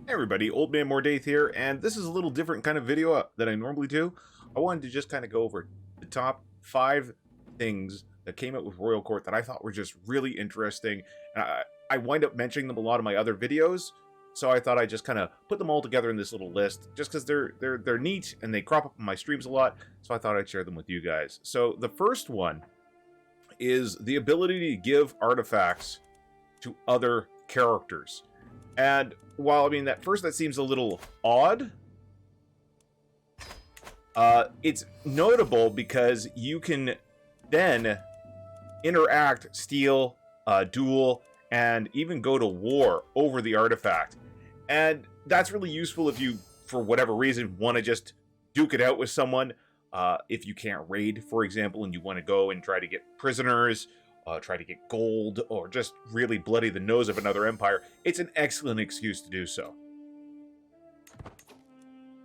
Hey everybody, Old Man Mordaith here, and this is a little different kind of video than I normally do. I wanted to just kind of go over the top 5 things that came out with Royal Court that I thought were just really interesting. And I wind up mentioning them a lot in my other videos, so I thought I'd just kind of put them all together in this little list, just because they're neat and they crop up in my streams a lot, so I thought I'd share them with you guys. So the first one is the ability to give artifacts to other characters. And while, I mean, that seems a little odd, it's notable because you can then interact, steal, duel, and even go to war over the artifact. And that's really useful if you, for whatever reason, want to just duke it out with someone. If you can't raid, for example, and you want to go and try to get prisoners, try to get gold, or just really bloody the nose of another empire, it's an excellent excuse to do so.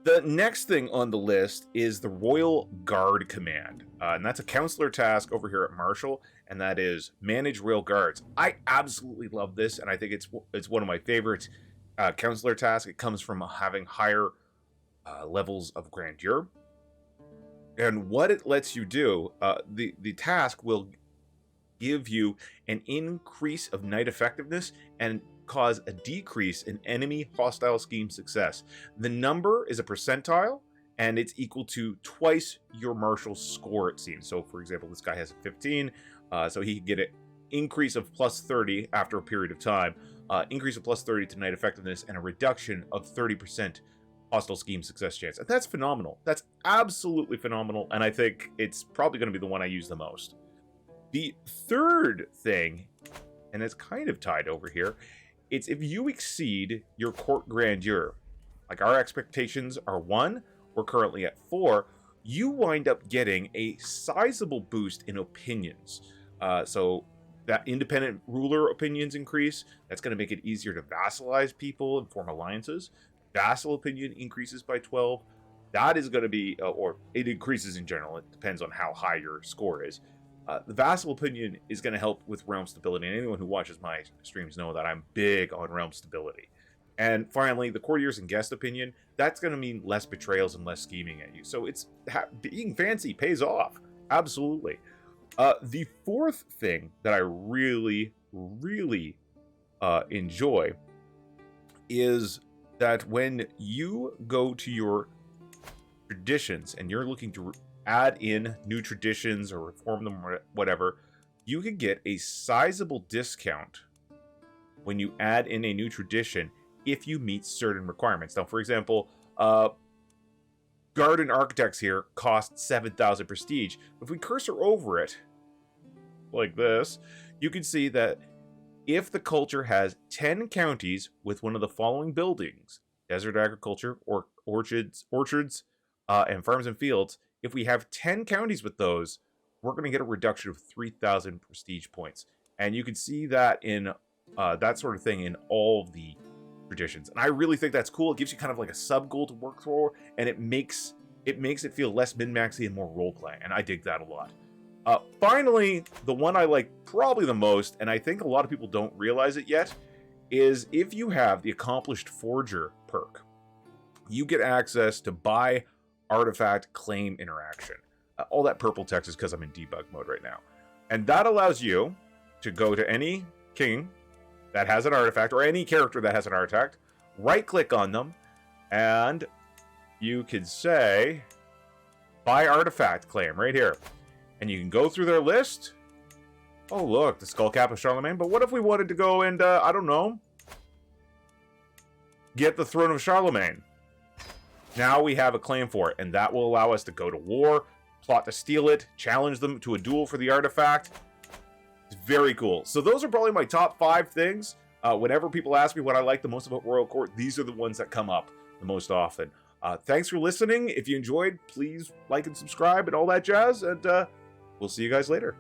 The next thing on the list is the Royal Guard command, and that's a counselor task over here at Marshall, and that is manage Royal Guards. I absolutely love this, and I think it's one of my favorite counselor tasks. It comes from having higher levels of grandeur, and what it lets you do, the task will give you an increase of knight effectiveness and cause a decrease in enemy hostile scheme success. The number is a percentile, and it's equal to twice your martial score, it seems. So, for example, this guy has a 15, so he can get an increase of plus 30 after a period of time, increase of plus 30 to knight effectiveness, and a reduction of 30% hostile scheme success chance. And that's phenomenal. That's absolutely phenomenal, and I think it's probably going to be the one I use the most. The third thing, and it's kind of tied over here, it's if you exceed your court grandeur, like our expectations are 1, we're currently at 4, you wind up getting a sizable boost in opinions. So that independent ruler opinions increase, that's going to make it easier to vassalize people and form alliances. Vassal opinion increases by 12. That is going to be, or it increases in general, it depends on how high your score is. The vassal opinion is going to help with realm stability, and anyone who watches my streams know that I'm big on realm stability. And finally, the courtiers and guest opinion, that's going to mean less betrayals and less scheming at you. So it's being fancy pays off. Absolutely. The fourth thing that I really, really enjoy is that when you go to your traditions and you're looking to add in new traditions or reform them or whatever, you can get a sizable discount when you add in a new tradition if you meet certain requirements. Now, for example, Garden Architects here cost 7,000 prestige. If we cursor over it like this, you can see that if the culture has 10 counties with one of the following buildings, desert agriculture, or orchards, and farms and fields, if we have 10 counties with those, we're going to get a reduction of 3,000 prestige points. And you can see that in that sort of thing in all of the traditions. And I really think that's cool. It gives you kind of like a sub-goal to work for, and it makes it feel less min-maxy and more role-play. And I dig that a lot. Finally, the one I like probably the most, and I think a lot of people don't realize it yet, is if you have the Accomplished Forger perk, you get access to buy artifact claim interaction. All that purple text is because I'm in debug mode right now. And that allows you to go to any king that has an artifact, or any character that has an artifact, right click on them, and you could say buy artifact claim right here. And you can go through their list. Oh look, the skull cap of Charlemagne. But what if we wanted to go and I don't know, get the throne of Charlemagne? Now we have a claim for it, and that will allow us to go to war, plot to steal it, challenge them to a duel for the artifact. It's very cool. So those are probably my top 5 things. Whenever people ask me what I like the most about Royal Court, these are the ones that come up the most often. Thanks for listening. If you enjoyed, please like and subscribe and all that jazz, and we'll see you guys later.